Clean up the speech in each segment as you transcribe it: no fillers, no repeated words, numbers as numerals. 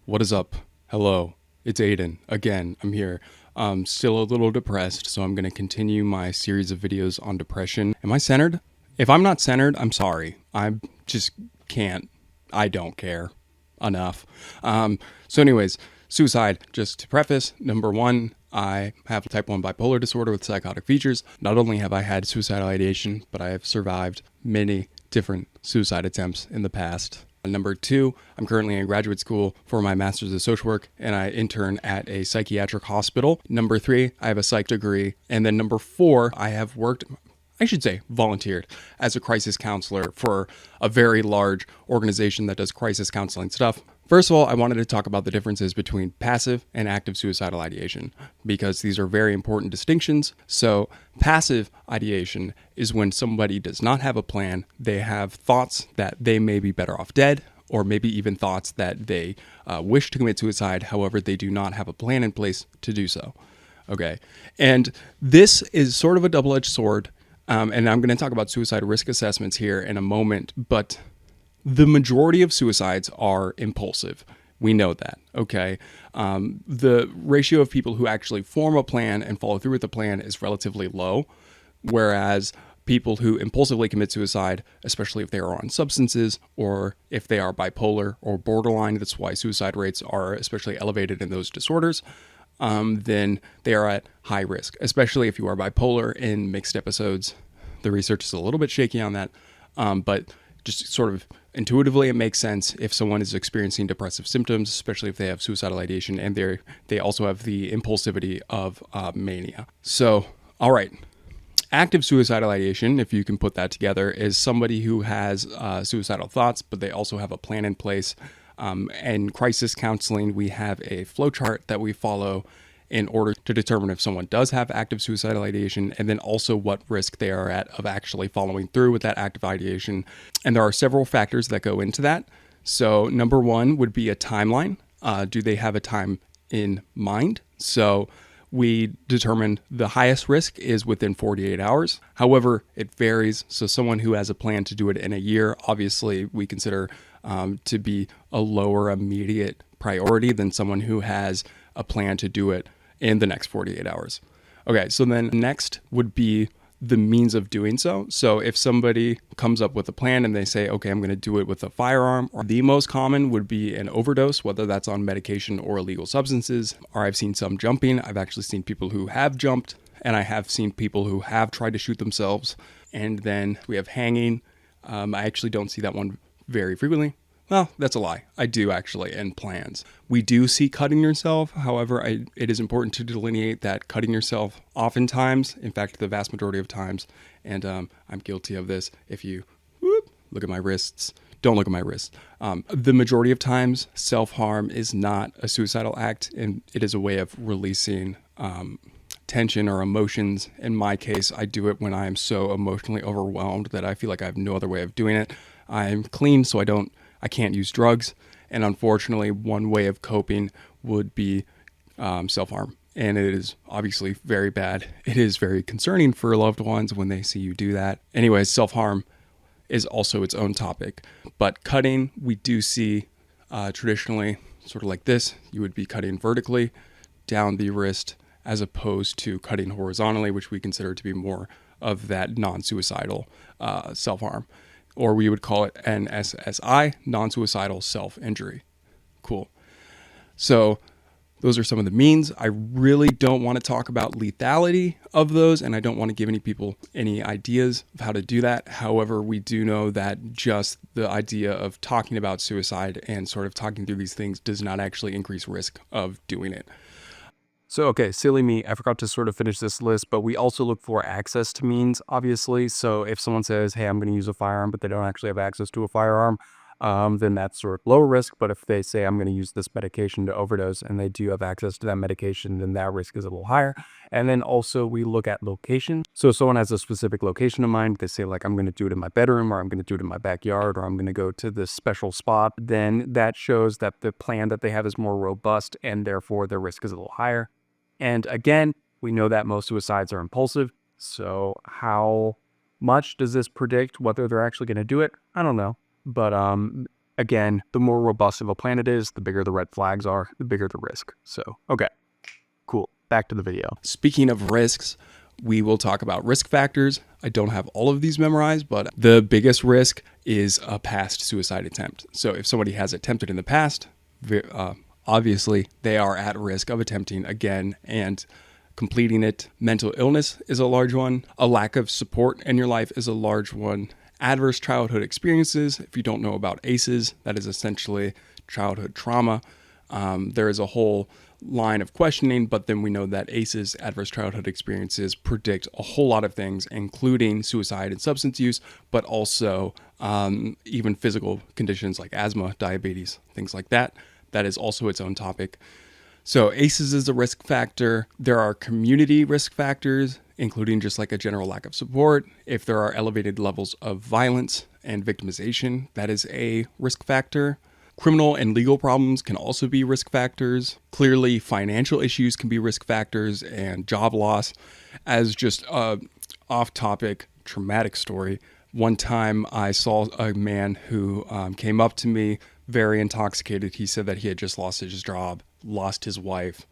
What is up? Hello, it's Aiden. Again, I'm here. Still a little depressed, so I'm going to continue my series of videos on depression. Am I centered? If I'm not centered, I'm sorry. I just can't. I don't care enough. So anyways, suicide, just to preface, number one, I have type 1 bipolar disorder with psychotic features. Not only have I had suicidal ideation, but I have survived many different suicide attempts in the past. Number two, I'm currently in graduate school for my master's of social work, and I intern at a psychiatric hospital. Number three, I have a psych degree. And then number four, I have volunteered as a crisis counselor for a very large organization that does crisis counseling stuff. First of all, I wanted to talk about the differences between passive and active suicidal ideation, because these are very important distinctions. So passive ideation is when somebody does not have a plan. They have thoughts that they may be better off dead, or maybe even thoughts that they wish to commit suicide. However, they do not have a plan in place to do so. Okay. And this is sort of a double-edged sword. And I'm going to talk about suicide risk assessments here in a moment, but the majority of suicides are impulsive. We know that, okay? The ratio of people who actually form a plan and follow through with the plan is relatively low, whereas people who impulsively commit suicide, especially if they are on substances or if they are bipolar or borderline, that's why suicide rates are especially elevated in those disorders, then they are at high risk, especially if you are bipolar in mixed episodes. The research is a little bit shaky on that, but just sort of intuitively, it makes sense if someone is experiencing depressive symptoms, especially if they have suicidal ideation and they also have the impulsivity of mania. So, all right. Active suicidal ideation, if you can put that together, is somebody who has suicidal thoughts, but they also have a plan in place. In crisis counseling, we have a flowchart that we follow in order to determine if someone does have active suicidal ideation, and then also what risk they are at of actually following through with that active ideation. And there are several factors that go into that. So number one would be a timeline. Do they have a time in mind? So we determined the highest risk is within 48 hours. However, it varies. So someone who has a plan to do it in a year, obviously we consider to be a lower immediate priority than someone who has a plan to do it in the next 48 hours. Okay, so then next would be the means of doing so. So if somebody comes up with a plan and they say, okay, I'm going to do it with a firearm, or the most common would be an overdose, whether that's on medication or illegal substances, or I've seen some jumping. I've actually seen people who have jumped, and I have seen people who have tried to shoot themselves. And then we have hanging. I actually don't see that one very frequently. Well, that's a lie. I do actually, in plans. We do see cutting yourself. However, it is important to delineate that cutting yourself oftentimes, in fact, the vast majority of times, and I'm guilty of this. If you look at my wrists, don't look at my wrists. The majority of times, self-harm is not a suicidal act, and it is a way of releasing tension or emotions. In my case, I do it when I am so emotionally overwhelmed that I feel like I have no other way of doing it. I'm clean, so I can't use drugs, and unfortunately, one way of coping would be self-harm, and it is obviously very bad. It is very concerning for loved ones when they see you do that. Anyways, self-harm is also its own topic, but cutting, we do see traditionally sort of like this. You would be cutting vertically down the wrist as opposed to cutting horizontally, which we consider to be more of that non-suicidal self-harm. Or we would call it NSSI, non-suicidal self-injury. Cool. So those are some of the means. I really don't want to talk about lethality of those, and I don't want to give any people any ideas of how to do that. However, we do know that just the idea of talking about suicide and sort of talking through these things does not actually increase risk of doing it. So, okay, silly me, I forgot to sort of finish this list, but we also look for access to means, obviously. So if someone says, hey, I'm going to use a firearm, but they don't actually have access to a firearm, then that's sort of low risk. But if they say, I'm going to use this medication to overdose, and they do have access to that medication, then that risk is a little higher. And then also we look at location. So if someone has a specific location in mind, they say like, I'm going to do it in my bedroom, or I'm going to do it in my backyard, or I'm going to go to this special spot, then that shows that the plan that they have is more robust, and therefore their risk is a little higher. And again, we know that most suicides are impulsive. So how much does this predict whether they're actually going to do it? I don't know. But again, the more robust of a plan it is, the bigger the red flags are, the bigger the risk. So, okay, cool. Back to the video. Speaking of risks, we will talk about risk factors. I don't have all of these memorized, but the biggest risk is a past suicide attempt. So if somebody has attempted in the past, obviously they are at risk of attempting again and completing it. Mental illness is a large one. A lack of support in your life is a large one. Adverse childhood experiences. If you don't know about ACEs, that is essentially childhood trauma. There is a whole line of questioning, but then we know that ACEs, adverse childhood experiences, predict a whole lot of things, including suicide and substance use, but also even physical conditions like asthma, diabetes, things like that. That is also its own topic. So ACEs is a risk factor. There are community risk factors, including just like a general lack of support. If there are elevated levels of violence and victimization, that is a risk factor. Criminal and legal problems can also be risk factors. Clearly, financial issues can be risk factors, and job loss. As just a off-topic traumatic story, one time I saw a man who came up to me very intoxicated. He said that he had just lost his job, lost his wife,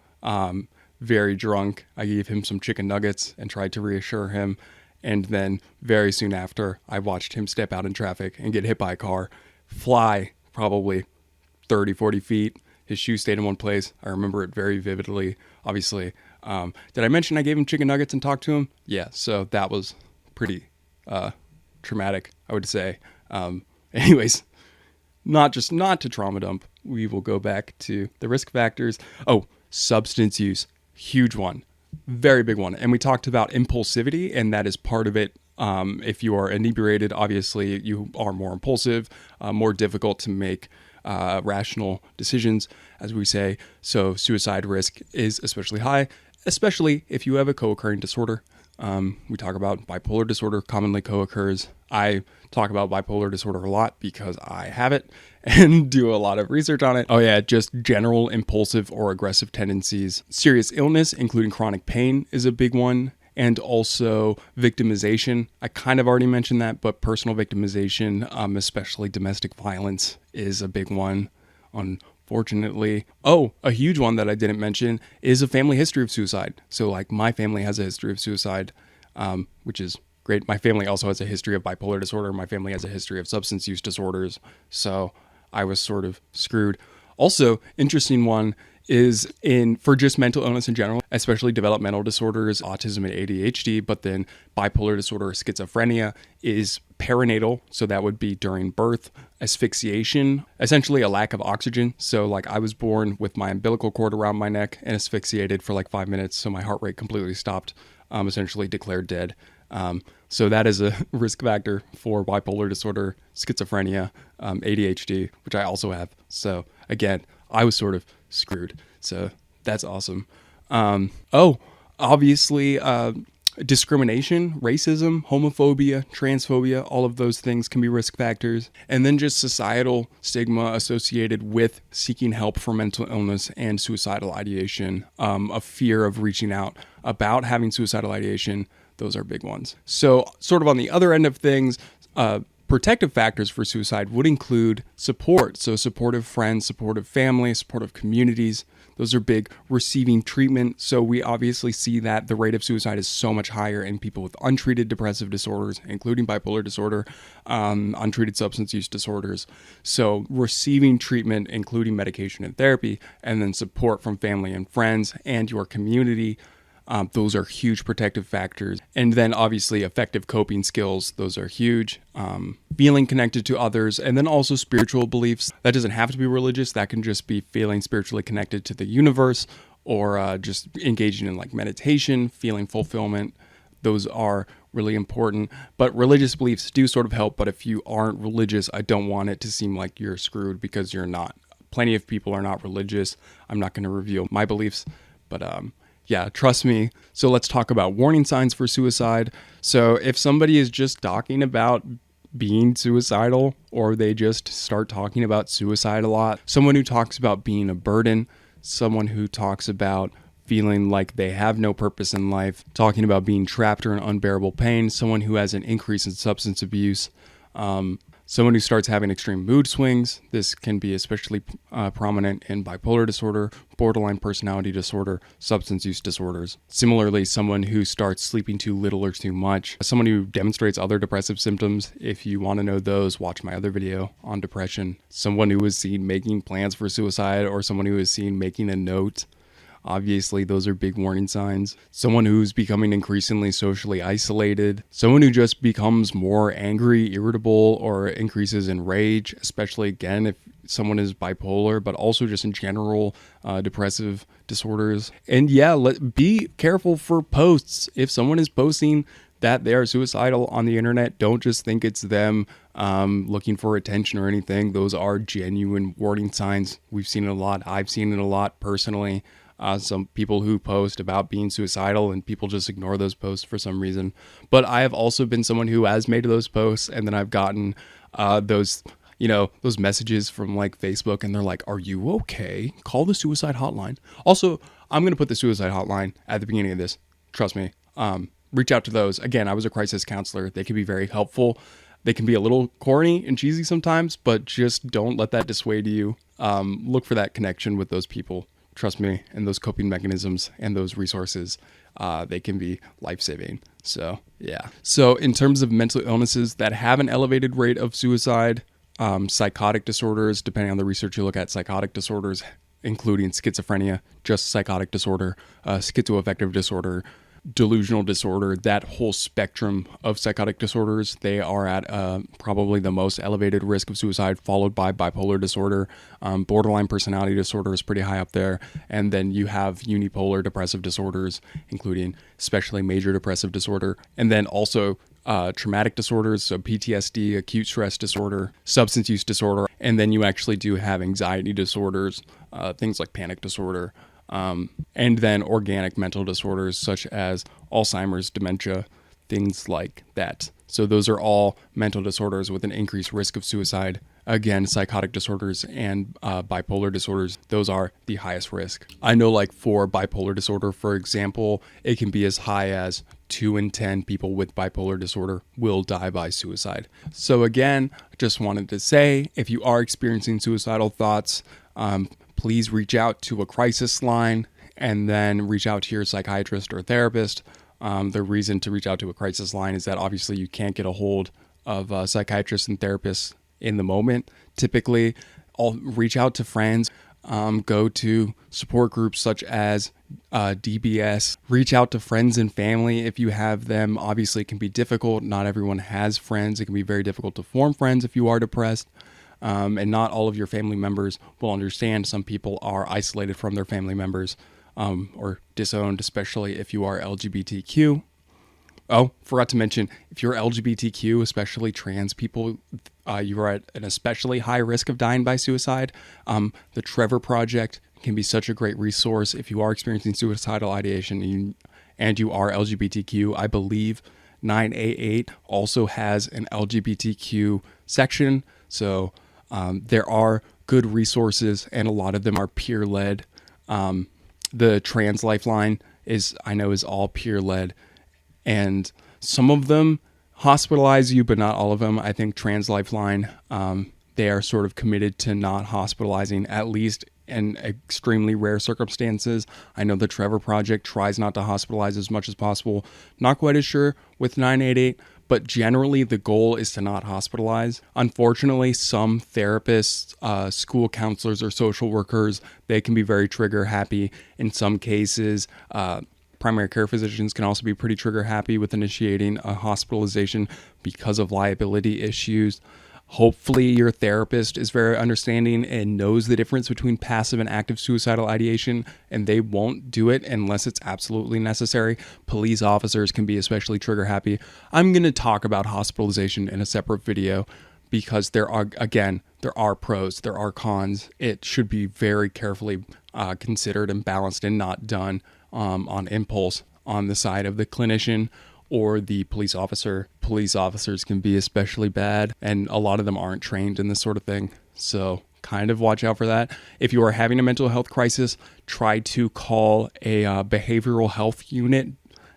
very drunk. I gave him some chicken nuggets and tried to reassure him. And then very soon after, I watched him step out in traffic and get hit by a car, fly probably 30, 40 feet. His shoe stayed in one place. I remember it very vividly, obviously. Did I mention I gave him chicken nuggets and talked to him? Yeah, so that was pretty traumatic, I would say. Anyways, not to trauma dump. We will go back to the risk factors. Oh, substance use, huge one, very big one. And we talked about impulsivity, and that is part of it. If you are inebriated, obviously you are more impulsive, more difficult to make rational decisions, as we say. So suicide risk is especially high, especially if you have a co-occurring disorder. We talk about bipolar disorder commonly co-occurs. I talk about bipolar disorder a lot because I have it and do a lot of research on it. Oh yeah, just general impulsive or aggressive tendencies. Serious illness, including chronic pain, is a big one. And also victimization. I kind of already mentioned that, but personal victimization, especially domestic violence, is a big one, unfortunately. Oh, a huge one that I didn't mention is a family history of suicide. So like my family has a history of suicide, which is great. My family also has a history of bipolar disorder. My family has a history of substance use disorders. So I was sort of screwed. Also, interesting one is for just mental illness in general, especially developmental disorders, autism and ADHD, but then bipolar disorder or schizophrenia is perinatal. So that would be during birth. Asphyxiation, essentially a lack of oxygen. So like I was born with my umbilical cord around my neck and asphyxiated for like 5 minutes. So my heart rate completely stopped, essentially declared dead. So that is a risk factor for bipolar disorder, schizophrenia, ADHD, which I also have. So again, I was sort of screwed. So that's awesome. Obviously, discrimination, racism, homophobia, transphobia, all of those things can be risk factors. And then just societal stigma associated with seeking help for mental illness and suicidal ideation, a fear of reaching out about having suicidal ideation. Those are big ones. So sort of on the other end of things, protective factors for suicide would include support. So supportive friends, supportive family, supportive communities. Those are big. Receiving treatment. So we obviously see that the rate of suicide is so much higher in people with untreated depressive disorders, including bipolar disorder, untreated substance use disorders. So receiving treatment, including medication and therapy, and then support from family and friends and your community. Those are huge protective factors. And then obviously effective coping skills. Those are huge. Feeling connected to others. And then also spiritual beliefs. That doesn't have to be religious. That can just be feeling spiritually connected to the universe or just engaging in like meditation, feeling fulfillment. Those are really important. But religious beliefs do sort of help. But if you aren't religious, I don't want it to seem like you're screwed because you're not. Plenty of people are not religious. I'm not going to reveal my beliefs, but yeah, trust me. So let's talk about warning signs for suicide. So if somebody is just talking about being suicidal or they just start talking about suicide a lot, someone who talks about being a burden, someone who talks about feeling like they have no purpose in life, talking about being trapped or in unbearable pain, someone who has an increase in substance abuse, Someone who starts having extreme mood swings. This can be especially prominent in bipolar disorder, borderline personality disorder, substance use disorders. Similarly, someone who starts sleeping too little or too much. Someone who demonstrates other depressive symptoms. If you want to know those, watch my other video on depression. Someone who is seen making plans for suicide, or someone who is seen making a note. Obviously, those are big warning signs. Someone who's becoming increasingly socially isolated. Someone who just becomes more angry, irritable, or increases in rage, especially again if someone is bipolar, but also just in general depressive disorders. And yeah, be careful for posts. If someone is posting that they are suicidal on the internet, don't just think it's them looking for attention or anything. Those are genuine warning signs. We've seen it a lot. I've seen it a lot personally. Some people who post about being suicidal and people just ignore those posts for some reason. But I have also been someone who has made those posts, and then I've gotten those messages from like Facebook, and they're like, "Are you okay? Call the suicide hotline." Also, I'm going to put the suicide hotline at the beginning of this. Trust me. Reach out to those. Again, I was a crisis counselor. They can be very helpful. They can be a little corny and cheesy sometimes, but just don't let that dissuade you. Look for that connection with those people. Trust me, and those coping mechanisms and those resources, they can be life-saving. So, yeah. So in terms of mental illnesses that have an elevated rate of suicide, psychotic disorders, depending on the research you look at, psychotic disorders, including schizophrenia, just psychotic disorder, schizoaffective disorder, delusional disorder, that whole spectrum of psychotic disorders, they are at probably the most elevated risk of suicide, followed by bipolar disorder. Borderline personality disorder is pretty high up there. And then you have unipolar depressive disorders, including especially major depressive disorder. And then also traumatic disorders, so PTSD, acute stress disorder, substance use disorder. And then you actually do have anxiety disorders, things like panic disorder. And then organic mental disorders such as Alzheimer's, dementia, things like that. So those are all mental disorders with an increased risk of suicide. Again, psychotic disorders and bipolar disorders, those are the highest risk. I know like for bipolar disorder, for example, it can be as high as 2 in 10 people with bipolar disorder will die by suicide. So again, I just wanted to say, if you are experiencing suicidal thoughts, please reach out to a crisis line and then reach out to your psychiatrist or therapist. The reason to reach out to a crisis line is that obviously you can't get a hold of psychiatrists and therapists in the moment. Typically, I'll reach out to friends, go to support groups such as DBS, reach out to friends and family if you have them. Obviously, it can be difficult. Not everyone has friends. It can be very difficult to form friends if you are depressed. And not all of your family members will understand. Some people are isolated from their family members or disowned, especially if you are LGBTQ. Oh, forgot to mention, if you're LGBTQ, especially trans people, you are at an especially high risk of dying by suicide. The Trevor Project can be such a great resource if you are experiencing suicidal ideation and you are LGBTQ. I believe 988 also has an LGBTQ section. So there are good resources, and a lot of them are peer-led. The TransLifeline is all peer-led, and some of them hospitalize you, but not all of them. I think TransLifeline, they are sort of committed to not hospitalizing, at least in extremely rare circumstances. I know the Trevor Project tries not to hospitalize as much as possible. Not quite as sure with 988, but generally the goal is to not hospitalize. Unfortunately, some therapists, school counselors, or social workers, they can be very trigger happy. In some cases, primary care physicians can also be pretty trigger happy with initiating a hospitalization because of liability issues. Hopefully your therapist is very understanding and knows the difference between passive and active suicidal ideation, and they won't do it unless it's absolutely necessary. Police officers can be especially trigger happy. I'm going to talk about hospitalization in a separate video because there are pros, there are cons. It should be very carefully considered and balanced and not done on impulse on the side of the clinician or the police officer. Police officers can be especially bad, and a lot of them aren't trained in this sort of thing. So kind of watch out for that. If you are having a mental health crisis, try to call a behavioral health unit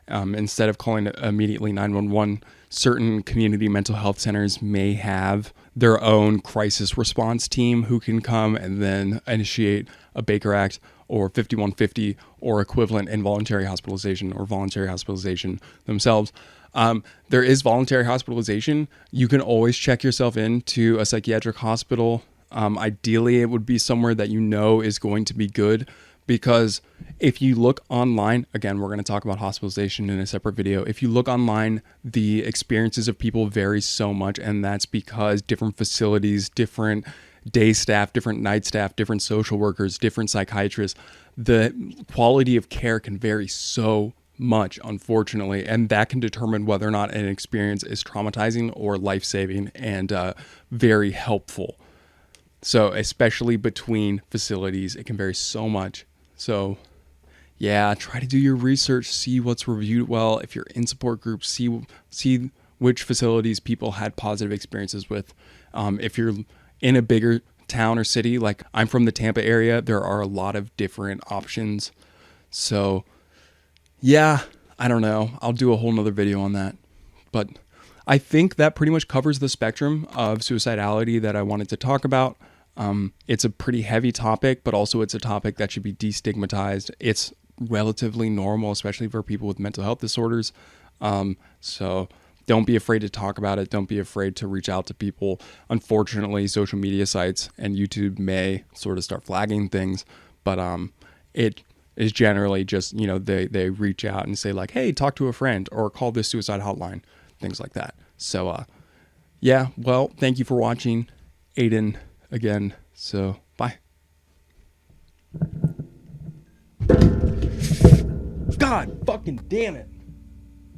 instead of calling immediately 911. Certain community mental health centers may have their own crisis response team who can come and then initiate a Baker Act or 5150 or equivalent involuntary hospitalization or voluntary hospitalization themselves. There is voluntary hospitalization. You can always check yourself into a psychiatric hospital. Ideally, it would be somewhere that you know is going to be good, because if you look online, again, we're going to talk about hospitalization in a separate video. If you look online, the experiences of people vary so much, and that's because different facilities, different day staff, different night staff, different social workers, different psychiatrists, the quality of care can vary so much, unfortunately, and that can determine whether or not an experience is traumatizing or life-saving and very helpful. So especially between facilities, it can vary so much. So yeah, try to do your research, see what's reviewed well. If you're in support groups, see which facilities people had positive experiences with. If you're in a bigger town or city, like I'm from the Tampa area, there are a lot of different options. So yeah, I don't know. I'll do a whole nother video on that. But I think that pretty much covers the spectrum of suicidality that I wanted to talk about. It's a pretty heavy topic, but also it's a topic that should be destigmatized. It's relatively normal, especially for people with mental health disorders. So don't be afraid to talk about it. Don't be afraid to reach out to people. Unfortunately, social media sites and YouTube may sort of start flagging things, but it is generally just, they reach out and say like, hey, talk to a friend or call this suicide hotline, things like that. So yeah, well, thank you for watching. Aiden again. So bye. God fucking damn it.